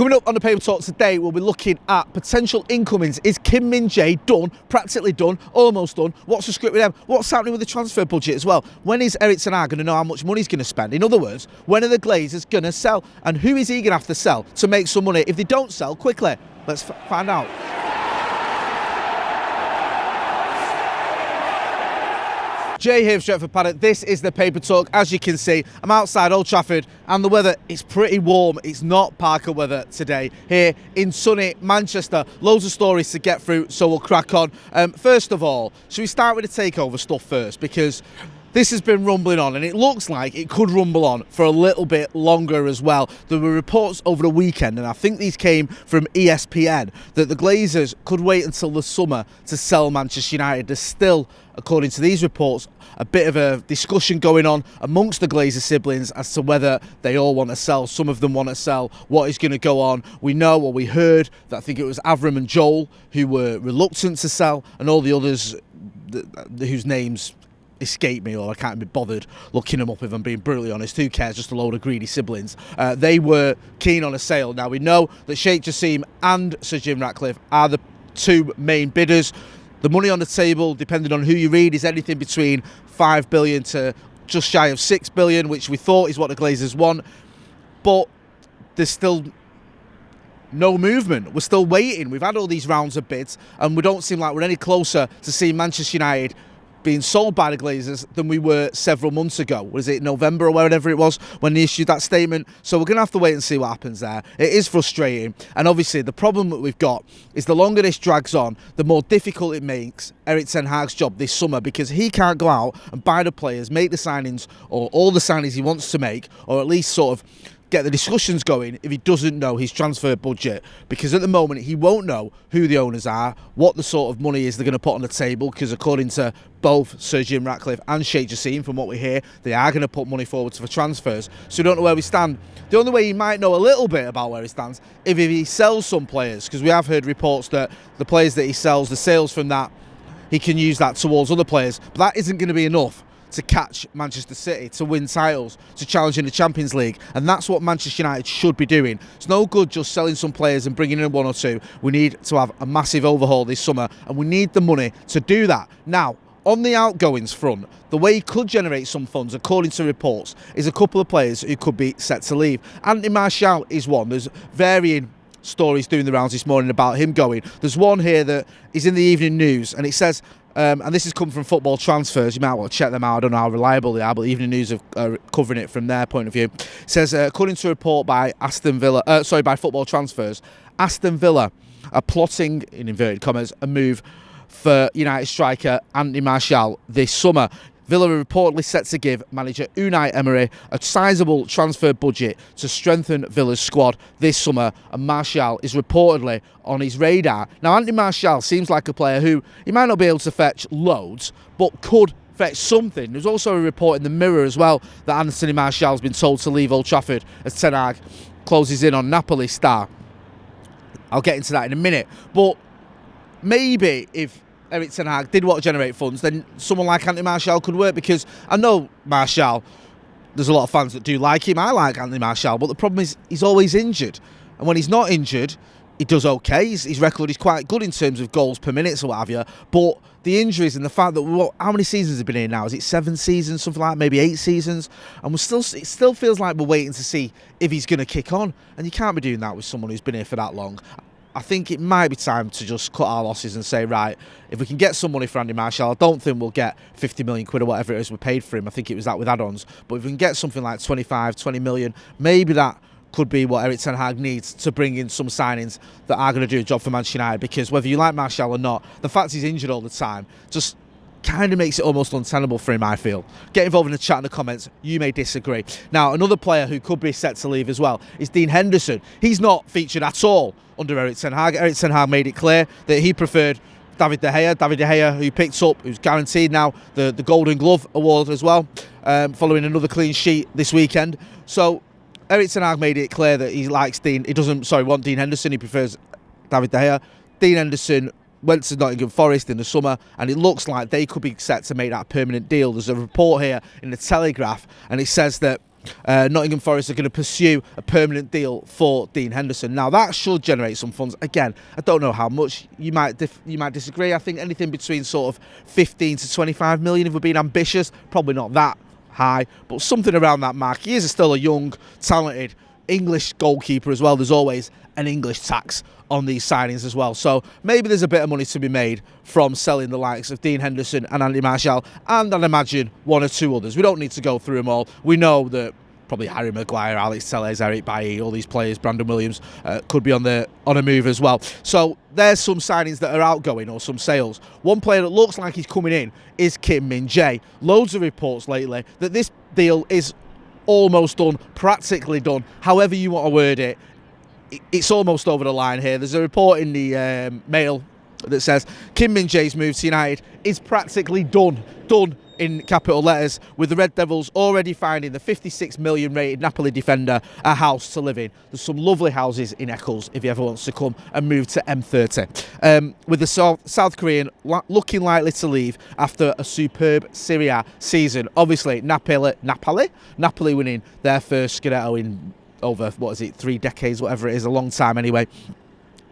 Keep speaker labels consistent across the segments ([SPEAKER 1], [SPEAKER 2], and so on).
[SPEAKER 1] Coming up on the Paper Talk today, we'll be looking at potential incomings. Is Kim Min Jae done? Practically done? Almost done? What's the script with them? What's happening with the transfer budget as well? When is Erik ten Hag going to know how much money he's going to spend? In other words, when are the Glazers going to sell? And who is he going to have to sell to make some money if they don't sell quickly? Let's find out. Jay here from Stretford, Paddock. This is the Paper Talk. As you can see, I'm outside Old Trafford and the weather is pretty warm. It's not Parker weather today here in sunny Manchester. Loads of stories to get through, so we'll crack on. First of all, should we start with the takeover stuff first? Because this has been rumbling on and it looks like it could rumble on for a little bit longer as well. There were reports over the weekend, and I think these came from ESPN, that the Glazers could wait until the summer to sell Manchester United. There's still, according to these reports, a bit of a discussion going on amongst the Glazer siblings as to whether they all want to sell. Some of them want to sell. What is going to go on? We know, or we heard, that I think it was Avram and Joel who were reluctant to sell, and all the others whose names escape me, or I can't be bothered looking them up if I'm being brutally honest. Who cares? Just a load of greedy siblings. They were keen on a sale. Now we know that Sheikh Jassim and Sir Jim Ratcliffe are the two main bidders. The money on the table, depending on who you read, is anything between 5 billion to just shy of 6 billion, which we thought is what the Glazers want. But there's still no movement. We're still waiting. We've had all these rounds of bids and we don't seem like we're any closer to seeing Manchester United being sold by the Glazers than we were several months ago. Was it November or wherever it was when they issued that statement? So we're going to have to wait and see what happens there. It is frustrating, and obviously the problem that we've got is the longer this drags on, the more difficult it makes Erik ten Hag's job this summer, because he can't go out and buy the players, make the signings, or all the signings he wants to make, or at least sort of get the discussions going if he doesn't know his transfer budget, because at the moment he won't know who the owners are, what the sort of money is they're going to put on the table, because according to both Sir Jim Ratcliffe and Sheikh Jassim, from what we hear, they are going to put money forward for transfers. So we don't know where we stand. The only way he might know a little bit about where he stands if he sells some players, because we have heard reports that the players that he sells, the sales from that, he can use that towards other players, but that isn't going to be enough to catch Manchester City, to win titles, to challenge in the Champions League. And that's what Manchester United should be doing. It's no good just selling some players and bringing in one or two. We need to have a massive overhaul this summer, and we need the money to do that. Now, on the outgoings front, the way he could generate some funds, according to reports, is a couple of players who could be set to leave. Anthony Martial is one. There's varying stories doing the rounds this morning about him going. There's one here that is in the evening news, and it says, and this has come from Football Transfers, you might want to check them out, I don't know how reliable they are, but Evening News are covering it from their point of view. It says, according to a report by by Football Transfers, Aston Villa are plotting, in inverted commas, a move for United striker Anthony Martial this summer. Villa are reportedly set to give manager Unai Emery a sizable transfer budget to strengthen Villa's squad this summer, and Martial is reportedly on his radar. Now, Anthony Martial seems like a player who, he might not be able to fetch loads, but could fetch something. There's also a report in the Mirror as well that Anthony Martial has been told to leave Old Trafford as ten Hag closes in on Napoli star. I'll get into that in a minute, but maybe if Erik ten Hag did want to generate funds, then someone like Anthony Martial could work, because I know Martial, there's a lot of fans that do like him. I like Anthony Martial, but the problem is he's always injured, and when he's not injured he does okay. His record is quite good in terms of goals per minute or what have you, but the injuries and the fact that how many seasons have been here now? Is it 7 seasons, something like that, maybe 8 seasons, and it still feels like we're waiting to see if he's going to kick on, and you can't be doing that with someone who's been here for that long. I think it might be time to just cut our losses and say, right, if we can get some money for Andy Martial, I don't think we'll get 50 million quid or whatever it is we paid for him. I think it was that with add-ons. But if we can get something like 25, 20 million, maybe that could be what Erik ten Hag needs to bring in some signings that are going to do a job for Manchester United. Because whether you like Martial or not, the fact he's injured all the time just kind of makes it almost untenable for him, I feel. Get involved in the chat in the comments. You may disagree. Now, another player who could be set to leave as well is Dean Henderson. He's not featured at all under Erik ten Hag. Erik ten Hag made it clear that he preferred David De Gea. David De Gea, who picked up, who's guaranteed now the Golden Glove award as well, following another clean sheet this weekend. So Erik ten Hag made it clear that he likes Dean. He doesn't, want Dean Henderson. He prefers David De Gea. Dean Henderson went to Nottingham Forest in the summer, and it looks like they could be set to make that permanent deal. There's a report here in the Telegraph, and it says that Nottingham Forest are going to pursue a permanent deal for Dean Henderson. Now that should generate some funds. Again, I don't know how much. You might disagree. I think anything between sort of 15 to 25 million if we're being ambitious. Probably not that high, but something around that mark. He is still a young, talented English goalkeeper as well. There's always an English tax on these signings as well. So maybe there's a bit of money to be made from selling the likes of Dean Henderson and Andy Martial, and I'd imagine one or two others. We don't need to go through them all. We know that probably Harry Maguire, Alex Telles, Eric Bailly, all these players, Brandon Williams, could be on a move as well. So there's some signings that are outgoing or some sales. One player that looks like he's coming in is Kim Min Jae. Loads of reports lately that this deal is almost done, practically done, however you want to word it. It's almost over the line here. There's a report in the Mail that says Kim Min Jae's move to United is practically done in capital letters, with the Red Devils already finding the 56 million rated Napoli defender a house to live in. There's some lovely houses in Eccles if he ever wants to come and move to M30. With the South Korean looking likely to leave after a superb Serie A season. Obviously, Napoli winning their first Scudetto in over, 3 decades, whatever it is, a long time anyway.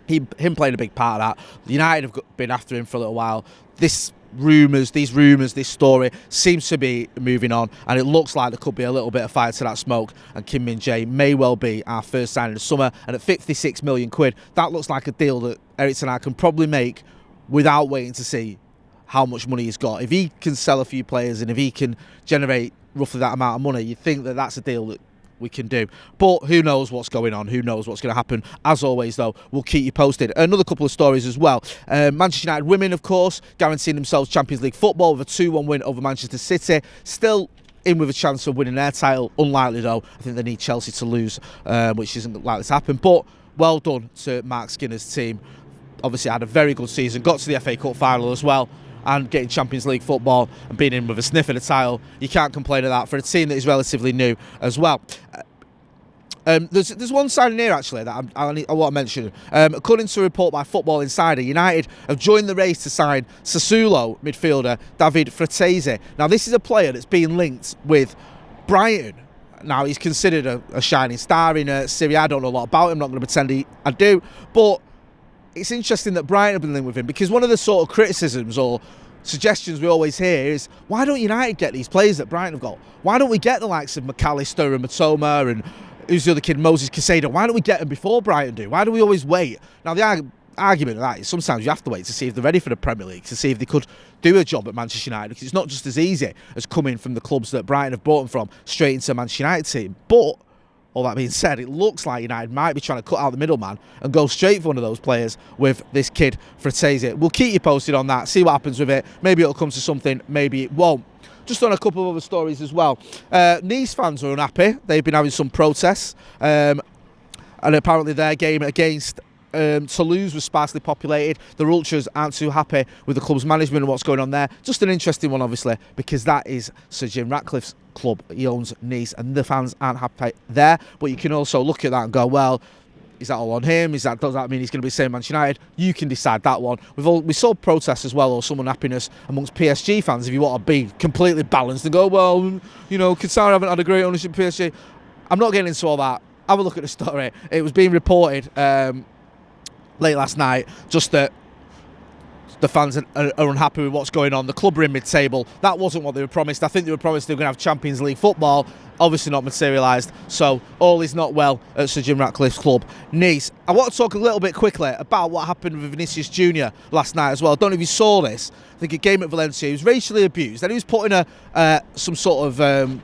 [SPEAKER 1] Him playing a big part of that. United have been after him for a little while. These rumours, this story seems to be moving on, and it looks like there could be a little bit of fire to that smoke, and Kim Min Jae may well be our first signing of the summer, and at 56 million quid, that looks like a deal that Erik ten Hag can probably make without waiting to see how much money he's got. If he can sell a few players and if he can generate roughly that amount of money, you think that that's a deal that we can do. But who knows what's going on, who knows what's going to happen. As always though, we'll keep you posted. Another couple of stories as well. Manchester United women, of course, guaranteeing themselves Champions League football with a 2-1 win over Manchester City. Still in with a chance of winning their title. Unlikely though. I think they need Chelsea to lose, which isn't likely to happen. But well done to Mark Skinner's team. Obviously had a very good season, got to the FA Cup final as well, and getting Champions League football and being in with a sniff of the title. You can't complain of that for a team that is relatively new as well. There's one signing here actually that I want to mention. According to a report by Football Insider, United have joined the race to sign Sassuolo midfielder David Fratasi. Now this is a player that's been linked with Brighton. Now he's considered a shining star in Serie A. I don't know a lot about him, I'm not going to pretend I do, but it's interesting that Brighton have been linked with him, because one of the sort of criticisms or suggestions we always hear is, why don't United get these players that Brighton have got? Why don't we get the likes of McAllister and Matoma and who's the other kid, Moses Caicedo? Why don't we get them before Brighton do? Why do we always wait? Now the argument of that is sometimes you have to wait to see if they're ready for the Premier League, to see if they could do a job at Manchester United, because it's not just as easy as coming from the clubs that Brighton have bought them from straight into a Manchester United team. But all that being said, it looks like United might be trying to cut out the middleman and go straight for one of those players with this kid, Fratasi. We'll keep you posted on that, see what happens with it. Maybe it'll come to something, maybe it won't. Just on a couple of other stories as well. Nice fans are unhappy. They've been having some protests. And apparently their game against Toulouse was sparsely populated. The ultras aren't too happy with the club's management and what's going on there. Just an interesting one, obviously, because that is Sir Jim Ratcliffe's club. He owns Nice, and the fans aren't happy there. But you can also look at that and go, well, is that all on him? Does that mean he's going to be saying Manchester United? You can decide that one. We saw protests as well, or some unhappiness amongst PSG fans. If you want to be completely balanced and go, well, Qatar haven't had a great ownership of PSG. I'm not getting into all that. Have a look at the story. It was being reported late last night, just that the fans are unhappy with what's going on. The club are in mid-table. That wasn't what they were promised. I think they were promised they were going to have Champions League football. Obviously not materialised. So all is not well at Sir Jim Ratcliffe's club, Nice. I want to talk a little bit quickly about what happened with Vinicius Jr. last night as well. I don't know if you saw this. I think a game at Valencia. He was racially abused. Then he was put in some sort of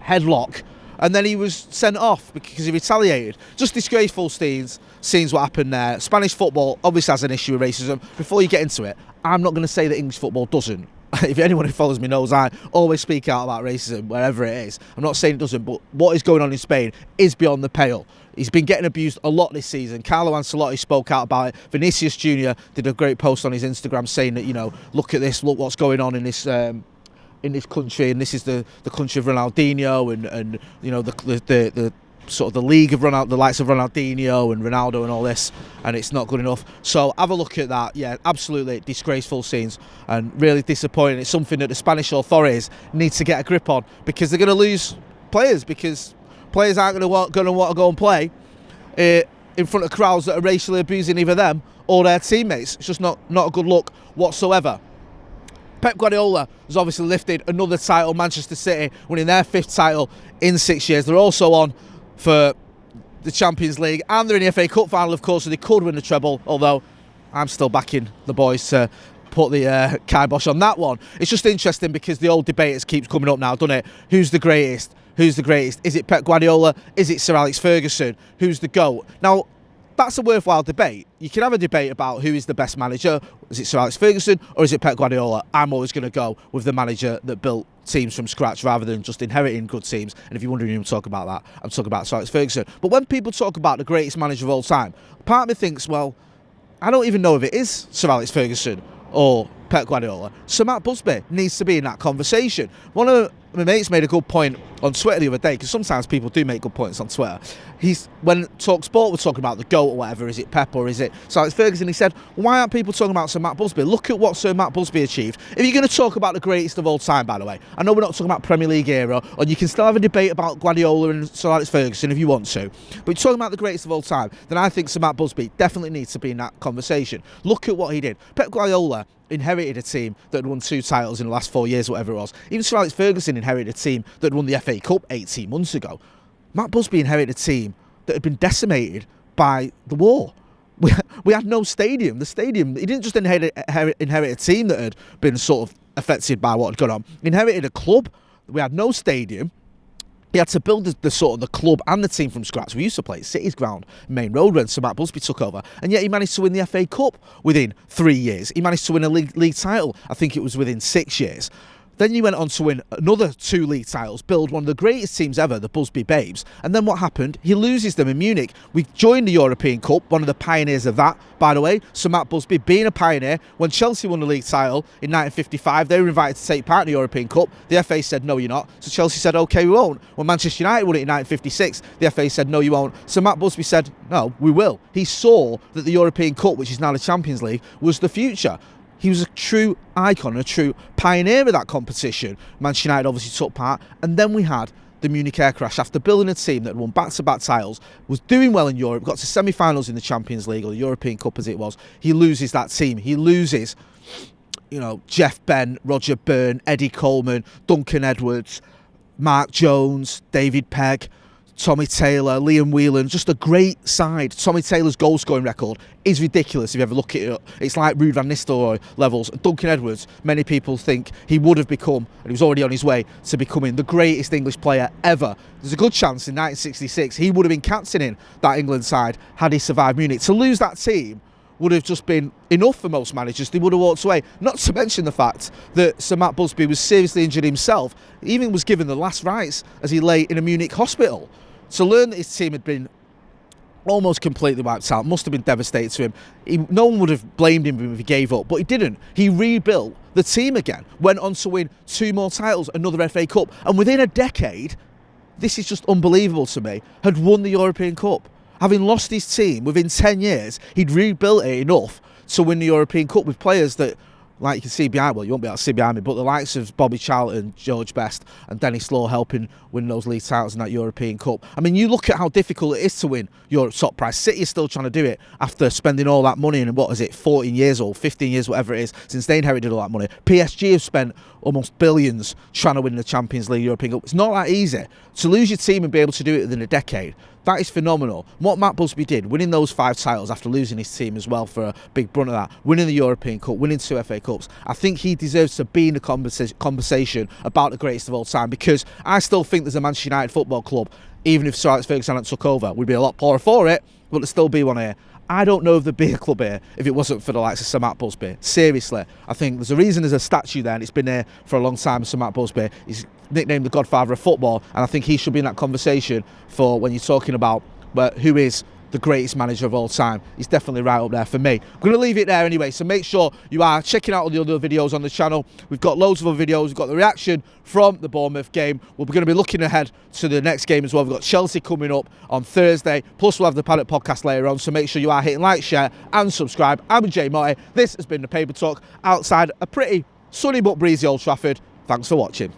[SPEAKER 1] headlock. And then he was sent off because he retaliated. Just disgraceful scenes what happened there. Spanish football obviously has an issue with racism. Before you get into it, I'm not going to say that English football doesn't. If anyone who follows me knows I always speak out about racism wherever it is. I'm not saying it doesn't, but what is going on in Spain is beyond the pale. He's been getting abused a lot this season. Carlo Ancelotti spoke out about it. Vinicius Jr. did a great post on his Instagram saying that, look at this, look what's going on in this country, and this is the country of Ronaldinho and the sort of the league of the likes of Ronaldinho and Ronaldo and all this, and it's not good enough. So have a look at that. Yeah, absolutely disgraceful scenes and really disappointing. It's something that the Spanish authorities need to get a grip on, because they're going to lose players, because players aren't going to want to go and play in front of crowds that are racially abusing either them or their teammates. It's just not a good look whatsoever. Pep Guardiola has obviously lifted another title. Manchester City winning their 5th title in 6 years. They're also on for the Champions League, and they're in the FA Cup final, of course, so they could win the treble, although I'm still backing the boys to put the kibosh on that one. It's just interesting because the old debate keeps coming up now, doesn't it? Who's the greatest? Who's the greatest? Is it Pep Guardiola? Is it Sir Alex Ferguson? Who's the GOAT? Now, that's a worthwhile debate. You can have a debate about who is the best manager. Is it Sir Alex Ferguson or is it Pep Guardiola? I'm always going to go with the manager that built teams from scratch rather than just inheriting good teams. And if you're wondering who I'm talking about that, I'm talking about Sir Alex Ferguson. But when people talk about the greatest manager of all time, part of me thinks, well, I don't even know if it is Sir Alex Ferguson or Pep Guardiola. So Matt Busby needs to be in that conversation. One of my mates made a good point on Twitter the other day, because sometimes people do make good points on Twitter. When TalkSport were talking about the GOAT or whatever, is it Pep or is it Sir Alex Ferguson, he said, why aren't people talking about Sir Matt Busby? Look at what Sir Matt Busby achieved. If you're going to talk about the greatest of all time, by the way, I know we're not talking about Premier League era, or you can still have a debate about Guardiola and Sir Alex Ferguson if you want to, but you're talking about the greatest of all time, then I think Sir Matt Busby definitely needs to be in that conversation. Look at what he did. Pep Guardiola inherited a team that had won 2 titles in the last 4 years, whatever it was. Even Sir Alex Ferguson inherited a team that had won the FA Cup 18 months ago. Matt Busby inherited a team that had been decimated by the war. We had no stadium. The stadium, he didn't just inherit a team that had been sort of affected by what had gone on. He inherited a club. We had no stadium. He had to build the club and the team from scratch. We used to play at City's ground, Main Road, when Sir Matt Busby took over. And yet he managed to win the FA Cup within 3 years. He managed to win a league title, I think it was within 6 years. Then he went on to win another 2 league titles, build one of the greatest teams ever, the Busby Babes. And then what happened? He loses them in Munich. We joined the European Cup, one of the pioneers of that, by the way. Sir Matt Busby being a pioneer. When Chelsea won the league title in 1955, they were invited to take part in the European Cup. The FA said, no, you're not. So Chelsea said, OK, we won't. When Manchester United won it in 1956, the FA said, no, you won't. So Matt Busby said, no, we will. He saw that the European Cup, which is now the Champions League, was the future. He was a true icon, a true pioneer of that competition. Manchester United obviously took part. And then we had the Munich air crash. After building a team that won back-to-back titles, was doing well in Europe, got to semi-finals in the Champions League or the European Cup as it was, he loses that team. He loses, Jeff Bent, Roger Byrne, Eddie Coleman, Duncan Edwards, Mark Jones, David Pegg, Tommy Taylor, Liam Whelan, just a great side. Tommy Taylor's goal-scoring record is ridiculous if you ever look at it. It's like Ruud van Nistelrooy levels. Duncan Edwards, many people think he would have become, and he was already on his way to becoming the greatest English player ever. There's a good chance in 1966 he would have been captaining that England side had he survived Munich. To lose that team would have just been enough for most managers. They would have walked away. Not to mention the fact that Sir Matt Busby was seriously injured himself. He even was given the last rites as he lay in a Munich hospital. To learn that his team had been almost completely wiped out must have been devastating to him. No one would have blamed him if he gave up, but he didn't. He rebuilt the team again, went on to win 2 more titles, another FA Cup, and within a decade, this is just unbelievable to me, had won the European Cup. Having lost his team within 10 years, he'd rebuilt it enough to win the European Cup with players that, like you can see behind, well, you won't be able to see behind me, but the likes of Bobby Charlton, George Best and Dennis Law helping win those league titles in that European Cup. I mean, you look at how difficult it is to win Europe's top prize. City is still trying to do it after spending all that money in, 14 years or 15 years, whatever it is, since they inherited all that money. PSG have spent almost billions trying to win the Champions League, European Cup. It's not that easy. To lose your team and be able to do it within a decade, that is phenomenal. What Matt Busby did, winning those 5 titles after losing his team as well for a big brunt of that, winning the European Cup, winning 2 FA Cups, I think he deserves to be in the conversation about the greatest of all time, because I still think there's a Manchester United Football Club, even if Sir Alex Ferguson hadn't took over. We'd be a lot poorer for it, but there'd still be one here. I don't know if there'd be a club here if it wasn't for the likes of Sir Matt Busby. Seriously, I think there's a reason there's a statue there, and it's been there for a long time. Sir Matt Busby, he's nicknamed the Godfather of football, and I think he should be in that conversation for when you're talking about who is the greatest manager of all time. He's definitely right up there for me. I'm going to leave it there anyway, so make sure you are checking out all the other videos on the channel. We've got loads of other videos. We've got the reaction from the Bournemouth game. We're going to be looking ahead to the next game as well. We've got Chelsea coming up on Thursday, plus we'll have the Paddock podcast later on, so make sure you are hitting like, share and subscribe. I'm Jay Motty. This has been the Paper Talk outside a pretty sunny but breezy Old Trafford. Thanks for watching.